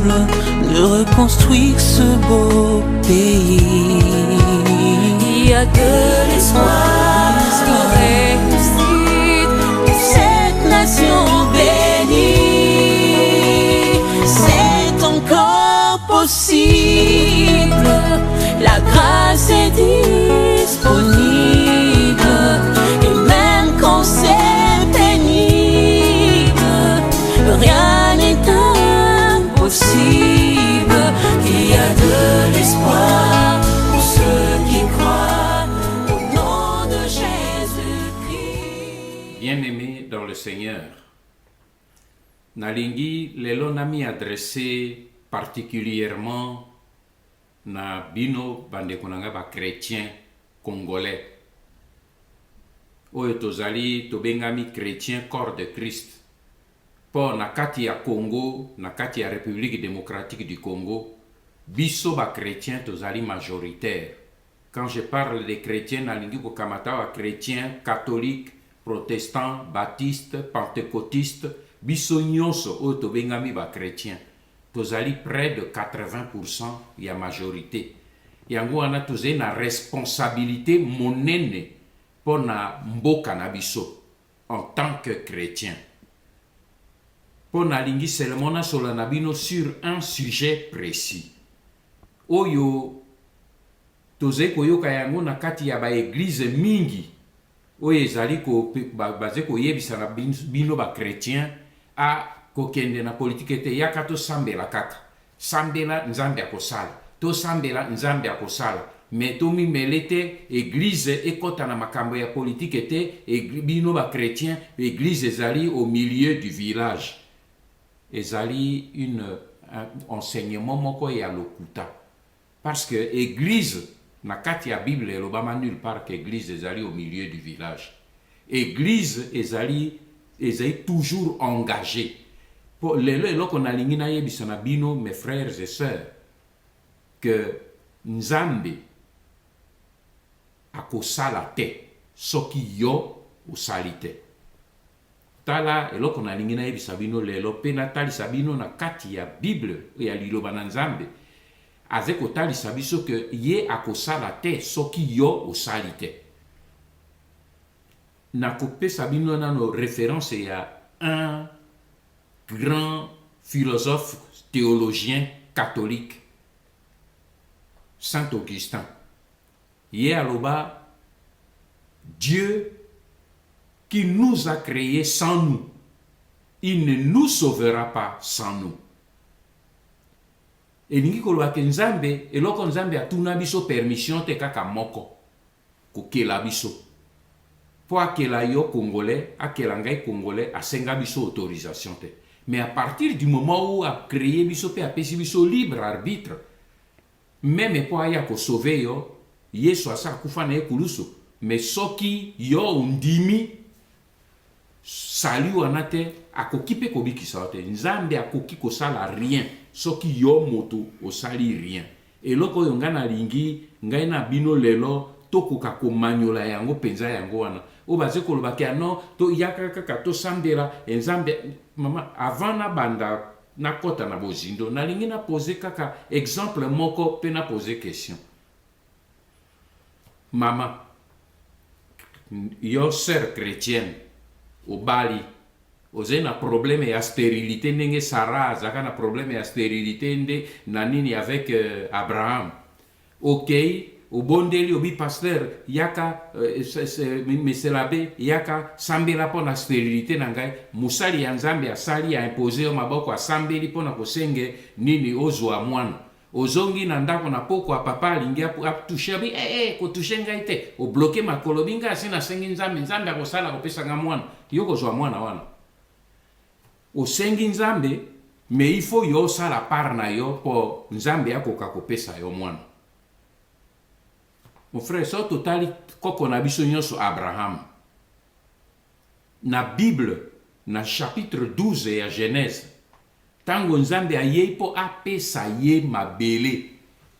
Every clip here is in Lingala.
de reconstruire ce beau pays. Il y a de l'espoir de réussite pour cette nation bénie. C'est encore possible, La grâce est disponible, et même quand c'est pénible, rien n'est impossible. Il y a de l'espoir pour ceux qui croient au nom de Jésus-Christ. Bien-aimés dans le Seigneur, nalingi lelo nami adressé particulièrement na bino bandeko nanga ba chrétien congolais oyo tozali tobengami chrétien corps de Christ po na kati ya Congo, na kati ya République démocratique du Congo, biso ba chrétien tozali majoritaire. Quand je parle des chrétiens, nalingi ko kamata wa chrétien catholique, protestant, baptiste, pentecôtiste, biso nyonso oyo tobengami ba chrétien tozali près de 80% ya majorité. Yango wana tozali na responsabilité monene po na mboka na biso en tant que chrétien. Po na lingi seulement na sola na bino sur un sujet précis. Oyo tozali koyoka yango na kati ya ba église mingi oyo ezali ko baze koyebisa na bino ba chrétien a kokende na politique te yaka to sambela kaka sambela nzambe akosala to sambela nzambe akosala mais to mimelete église ekota na makambo ya politique te bino ba chrétien église ezali au milieu du village ezali un enseignement moko ya lokuta parce que église na kati ya Bible elobama nulle part que église ezali au milieu du village. Église ezali toujours engagée. Pour lelo na lingi na yebisa na bino mes frères et sœurs que nzambe akosala te soki yo osali te. Tala eloko na lingi na yebisa bino lelo pe na talisa bino na kati ya Bible ya liloba na nzambe azeko talisa biso que ye akosala te soki yo osali te. Nakopesa bino nano référence ya un grand philosophe théologien catholique, Saint Augustin. Ye aloba, Dieu qui nous a créés sans nous, il ne nous sauvera pas sans nous. Elingi koloba ke nzambe eloko nzambe atuna biso permission te kaka moko kokela biso po akela yo congolais akela ngai congolais asenga biso autorisation te mais à partir du moment où a créé biso pe apesi biso libre arbitre même po aya ko sauver yo yesu asa kufa na ekulusu mais soki yo undimi sali wana te akoki pe kobikisa te nzambe akoki kosala rien soki yo moto osali rien eloko oyo nga na lingi ngai na bino lelo tokoka komanyola yango penza yango wana o baze kolobaki ano to yaka kaka tosambela nzambe mama avant na banda na kota na bozindo na lingi na poser kaka exemple moko pe na poser question mama yo sœur chrétienne au Bali oze na problème ya stérilité ndenge Sarah azaka na problème ya stérilité nde na nini avec Abraham. OK, au bondeli obi pasteur yaka meselabe yaka sambela pona stérilité na ngai musali ya nzambe asali ya imposer maboko asambeli pona kosenge nini ozwa mwana ozongi na ndako na poko ya papa alingi toucher bi ko toucher ngai te o bloquer makolo binga asina sengi nzambe akosala kopesa nga mwana yo kozwa mwana wana osengi nzambe mais il faut yo sala part na yo po nzambe akoka kopesa yo mwana. Mon frère so totali koko na biso nyonso Abraham na Bible na chapitre 12 ya Genèse tango nzambe ayei po apesa ye mabele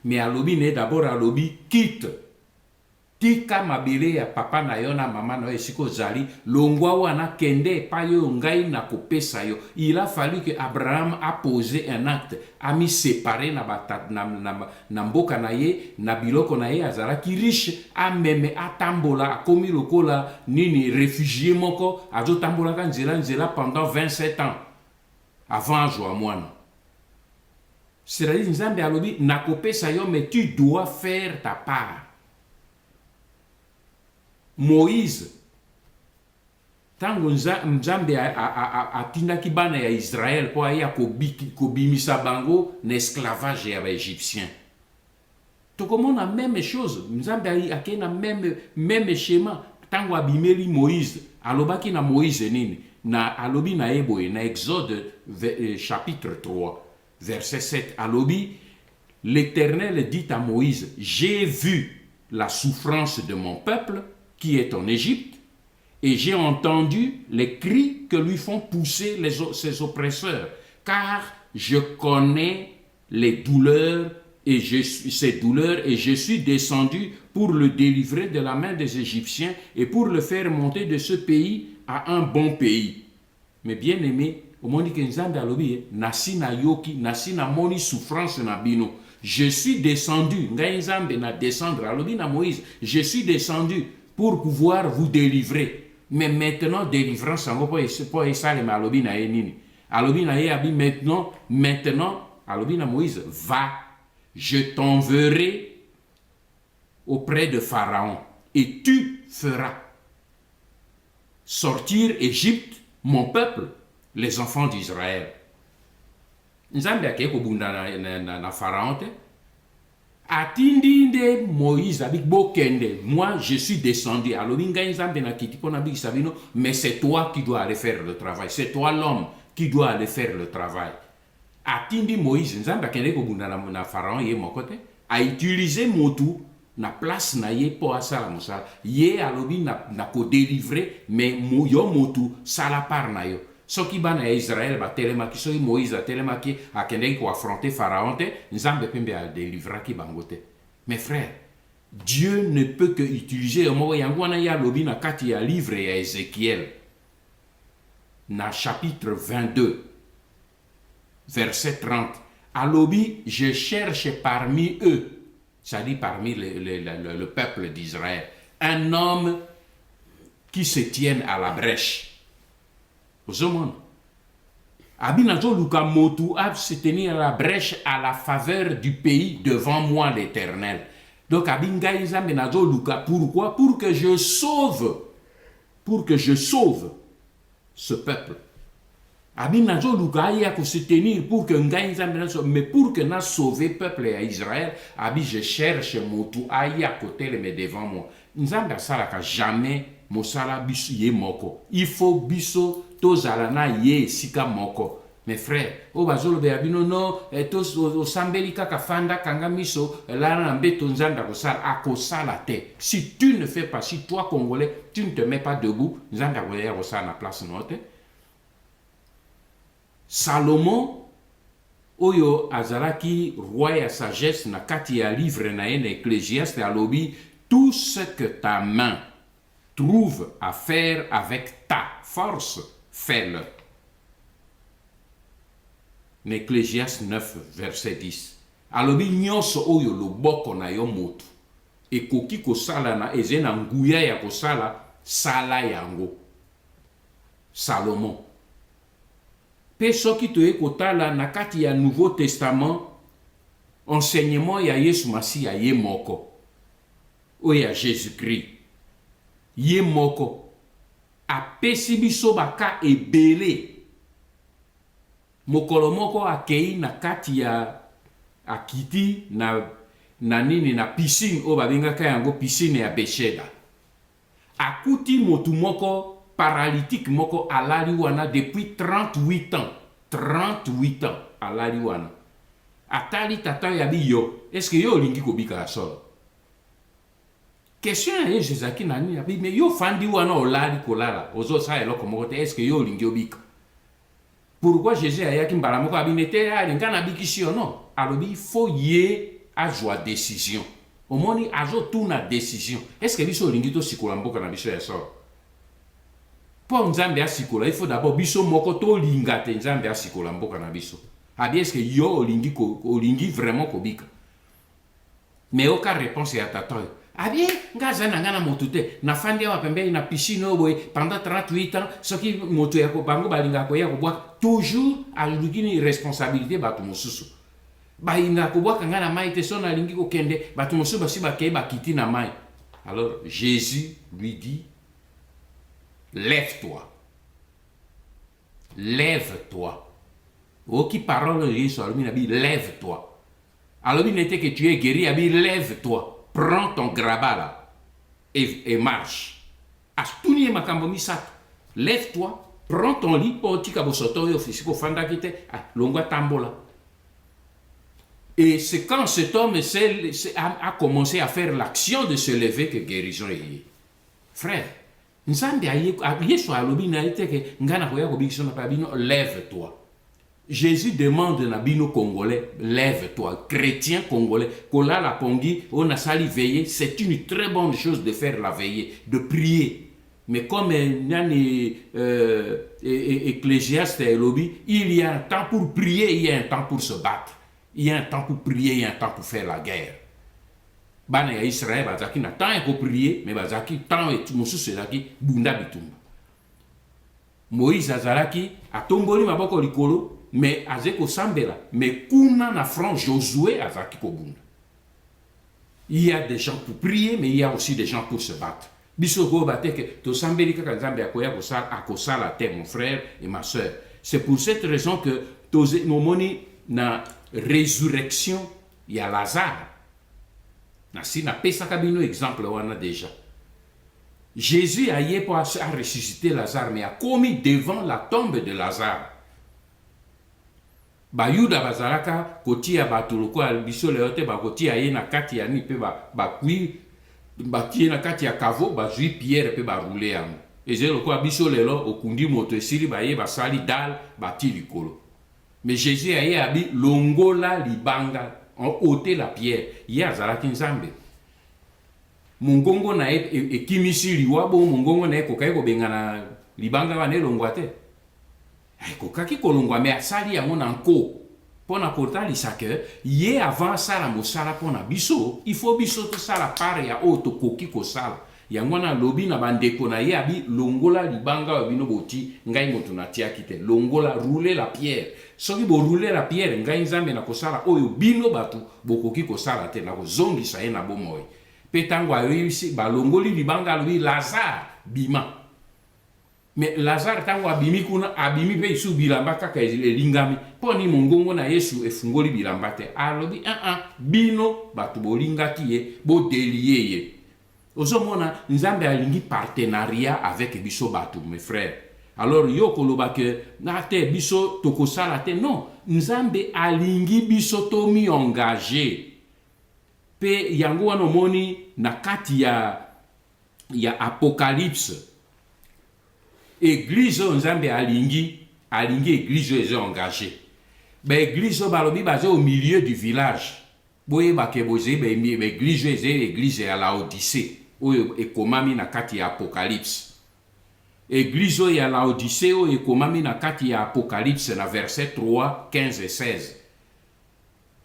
mais alobi ne d'abord alobi quitte tika mabele ya papa na yo na mama na yo esika ozali longwa wana kende epai oyo ngai nakopesa yo. Il a fallu que Abraham a posé un acte, a mis séparé na mboka na ye na biloko na ye azalaki riche, ameme atambola akomi lokola nini réfugié moko azotambolaka nzela pendant 27 ans avant azwa mwana. C'est-à-dire nzambe alobi nakopesa yo mais tu dois faire ta part. Moïse tango nzambe atindaki bana ya Israël po aya kobimisa bango na esclavage ya baégyptien. Tokomona même chose, nzambe akei na même schéma tango abimeli Moïse. Alobaki na Moïse nini na alobi na eboye na Exode chapitre 3 verset 7 alobi l'Éternel dit à Moïse, j'ai vu la souffrance de mon peuple qui est en Égypte et j'ai entendu les cris que lui font pousser ses oppresseurs, car je connais les douleurs et ces douleurs et je suis descendu pour le délivrer de la main des Égyptiens et pour le faire monter de ce pays à un bon pays. Mais bien aimé, au monde que nzambe alobi nasi na yoki nasi na moni souffrance na bino. Je suis descendu, ngai nzambe na descendre alobi na Moïse, je suis descendu pour pouvoir vous délivrer. Mais maintenant délivrance sango po esalema alobi na ye nini. Alobi na ye abi maintenant alobi na Moïse, va, je t'enverrai auprès de Pharaon et tu feras sortir Égypte, mon peuple, les enfants d'Israël. Nzambe akei kobunda na Pharaon te. Atindi nde Moïse abik bokende. Moi je suis descendu. Alobi ngai nzambe na kiti pona bik sabino, mais c'est toi qui dois aller faire le travail. C'est toi l'homme qui doit aller faire le travail. Atindi Moïse nzambe akende kobunda na Pharaon ye moko te. A utiliser motu na place na ye po asala mosala. Ye alobi na ko délivrer, mais yo motu sala par na yo. Soki bana ya Israël ba telemaki soki Moïse a telemaki akendeki ko affronter Pharaon te, nzambe pembe a délivraki bango te. Mes frères, Dieu ne peut que utiliser mo yango wana ya lobi na kati ya livre ya Ézéchiel na chapitre 22 verset 30. Alobi, je cherche parmi eux, c'est-à-dire parmi le peuple d'Israël, un homme qui se tienne à la brèche. Ozomon. Abinazo luka motu a se tenir à la brèche à la faveur du pays devant moi l'Éternel. Donc abinga izambe nazo luka, pourquoi? Pour que je sauve ce peuple. Abinazo luka ya ko se tenir pour que ngai izambe nazo, mais pour que na sauver peuple à Israël, abi je cherche motu aya côté le devant moi. Nzambe salaka jamais mosala biso ye moko. Il faut biso tozala na ye sika moko. Mes frères, o bazolo be abino no tos o sambeli kaka fanda kanga miso la na mbeto nzanda ko sala te. Si tu ne fais pas, si toi Congolais, tu ne te mets pas debout, nzanda ko sala na place note. Salomon oyo azalaki roi ya sagesse na kati ya livre na ye na Ecclésiaste alobi, tout ce que ta main trouve à faire avec ta force, fais-le. Ecclésiaste 9, verset 10. Alobi nyonso oyo loboko na yo motu ekoki kosala na eze na nguya ya kosala sala yango. Salomon. Pe soki toye kotala na kati ya Nouveau Testament, enseignement ya Yesu Masi ya ye moko. Oya Jésus-Christ. Ye moko. Apesi biso baka ebele. Mokolo moko akei na kati ya akiti na nini na piscine o babengaka yango piscine ya Bethesda. Akuti motu moko paralytique moko alali wana depuis 38 ans. 38 ans alali wana. Atali tata yabi yo, est-ce que yo lingi kobika ya solo? Question ya Jésus nani yabi, mais yo fandi wana olali kolala, ozo sa eloko moko te, est-ce que yo lingi obika? Pourquoi Jésus ayaki mbala moko abinete alinga na bikisi non? Alobi il faut y a joie décision. omoni azo tuna décision est-ce que biso olingi tosikola mboka na biso ya solo mpo nzambe asikola il faut d'abord biso moko tolinga te nzambe asikola mboka na biso abi est-ce que yo olingi vraiment kobika mais oka réponse ya tata oyo abi nga aza na nga na motu te nafandi awa pembeni na piscine oyo boye pendant 38 ans soki moto ya bango balingaka koya kobwaka toujours aluki ni responsabilité bato mosusu bayingaka kobwaka nga na mai te so nalingi kokende bato mosusu basi bakei bakiti na mai. Alors Jésus lui dit lève-toi, lève-toi. Oki parole de Jésus alobi nabi lève-toi. Alobi n'était que tu es guéri, abi lève-toi, prends ton grabat là et marche. Astuni makambo misato. Lève-toi, prends ton lit pour tika bosoto yo fisiko fanda kite longwa tambola. Et c'est quand cet homme a commencé à faire l'action de se lever que guérison est liée. Frère, nzambe yesu alobi na ete ke ngana koya kobikisa na pabino lève-toi. Jésus demande na bino congolais lève-toi, chrétien congolais kola la pongi on a sali veiller, c'est une très bonne chose de faire la veillée, de prier. Mais comme Ecclésiaste lobby, il y a un temps pour prier, il y a un temps pour se battre. Il y a un temps pour prier, il y a un temps pour faire la guerre. Bana ya Israël bazaki na temps pour prier, mais bazaki temps et mosusu ezaki bunda bitumba. Moïse azalaki atomboli maboko likolo, mais azeko sambela, mais kuna na franc Josué azaki ko bunda. Il y a des gens pour prier, mais il y a aussi des gens pour se battre. Biso go bateke to sambeli kaka nzambe akoya akosala te mon frère et ma sœur. C'est pour cette raison que toze nomoni na résurrection il y a Lazare. Si na pesaka bino exemple wana déjà. Jésus a yé pour ressusciter Lazare mais a commis devant la tombe de Lazare. Bayuda bazalaka kotia batuloko biso leote ba kotia ye na kati ya ni pe ba kui ba tie na kati ya kavo ba zui pierre pe ba rouler yango. Ezelo ko biso lelo okundi moto esili ba ye ba sali dal ba ti likolo. Mais Jésus a yé abi longola libanga en ôter la pierre. Ya zalaki nzambe. Mungongo na ekimisi liwa bo mungongo na ekokai ko bengana libanga wana elongwa te. Kokaki kolongwa me asali yango na nko. Pona kotalisa ke ye avant sala mosala pona biso, il faut biso to sala pare ya oto koki ko sala. Yango na lobi na bandeko na ye abi longola libanga wa bino boti ngai moto na tia kite longola rouler la pierre. Soki bo rouler la pierre ngai nzambe na kosala oyo bino batu bokoki kosala te na kozongisa ye na bomoy. Petango ayisi ba longoli libanga lui Lazare bima. Mais Lazare tango abimi kuna abimi pe isu bilamba kaka elingami poni mongongo na Yesu efungoli bilamba te alobi bino batu bolingaki ye bo delier ye. Ozomona nzambe alingi partenariat avec biso batu mes frères. Alors yo koloba ke na te biso tokosala te non nzambe alingi biso to mi engagé pe yango wana moni na kati ya Apocalypse. Église nzambe alingi église est engagée. Ben église balobi basé au milieu du village. Boye bakeboze ben église à la Odyssée. Oyo ekomami na kati ya Apocalypse. Église ya la Odyssée oyo ekomami na kati ya Apocalypse na verset 3, 15 et 16.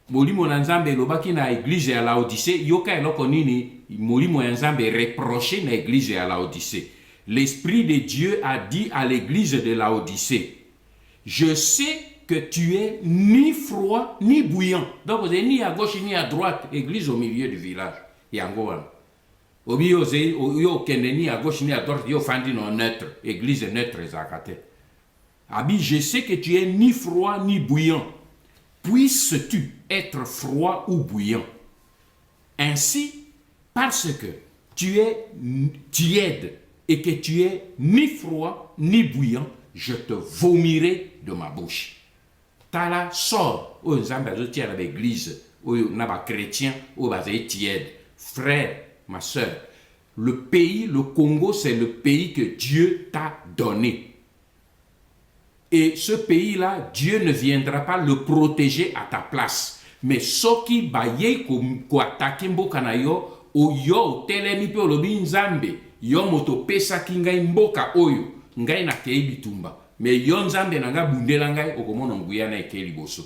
Molimo na nzambe lobaki na église ya la Odyssée yoka eloko nini molimo ya nzambe reprocher na église ya la Odyssée. L'Esprit de Dieu a dit à l'église de la Odyssée, je sais que tu es ni froid ni bouillant. Donc vous êtes ni à gauche ni à droite, église au milieu du village. Yangoan. Obi yo kende ni à gauche ni à droite, yo fandi non neutre, église neutre zakate. Abi, je sais que tu es ni froid ni bouillant. Puisses-tu être froid ou bouillant? Ainsi, parce que tu es tiède et que tu es ni froid ni bouillant, je te vomirai de ma bouche. Tala sort au nzambe azotia na l'église, au na ba chrétien, au ba tiède. Frère, ma soeur, le pays, le Congo, c'est le pays que Dieu t'a donné. Et ce pays-là, Dieu ne viendra pas le protéger à ta place. mais soki baye ko attaquer mboka na yo oyo telemi pe olobi nzambe yo moto pesa ki ngai mboka oyo ngai na kei bitumba mais yo nzambe na nga bundela ngai okomona nguya na eke liboso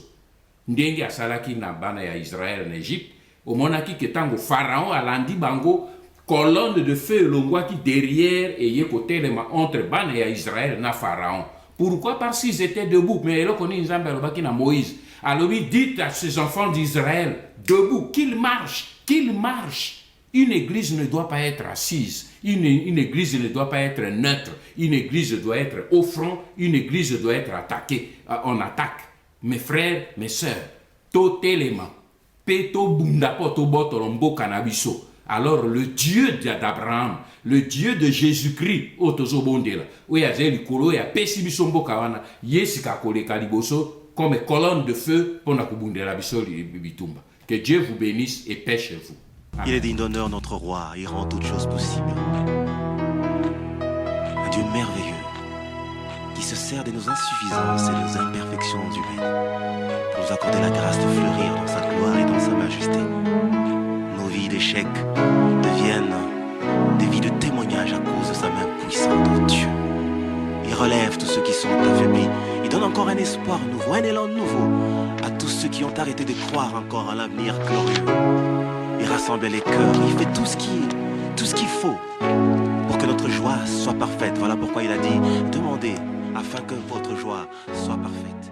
ndenge asalaki na bana ya Israël na Égypte omonaki ke tango pharaon alandi bango colonne de feu longwaki derrière et ye kotelema entre bana ya Israël na pharaon. Pourquoi? Parce qu'ils étaient debout. Mais là, on est na Moïse. Alors, il dit à ses enfants d'Israël, debout, qu'ils marchent, qu'ils marchent. Une église ne doit pas être assise. Une église ne doit pas être neutre. Une église doit être au front. Une église doit être attaquée. On attaque. Mes frères, mes sœurs, tout élément. Peto bundapo to botolombo canabiso. Alors le Dieu d'Abraham, le Dieu de Jésus-Christ, comme colonne de feu pour que Dieu vous bénisse et paix chez vous. Amen. Il est digne d'honneur notre roi, il rend toutes choses possibles. Un Dieu merveilleux qui se sert de nos insuffisances et de nos imperfections humaines pour nous accorder la grâce de fleurir dans sa gloire et dans sa majesté. Nos vies d'échecs deviennent des vies de témoignage à cause de sa main puissante, oh Dieu. Il relève tous ceux qui sont affaiblis. Il donne encore un espoir nouveau, un élan nouveau à tous ceux qui ont arrêté de croire encore à l'avenir glorieux. Il rassemble les cœurs, il fait tout ce qu'il faut pour que notre joie soit parfaite. Voilà pourquoi il a dit, demandez afin que votre joie soit parfaite.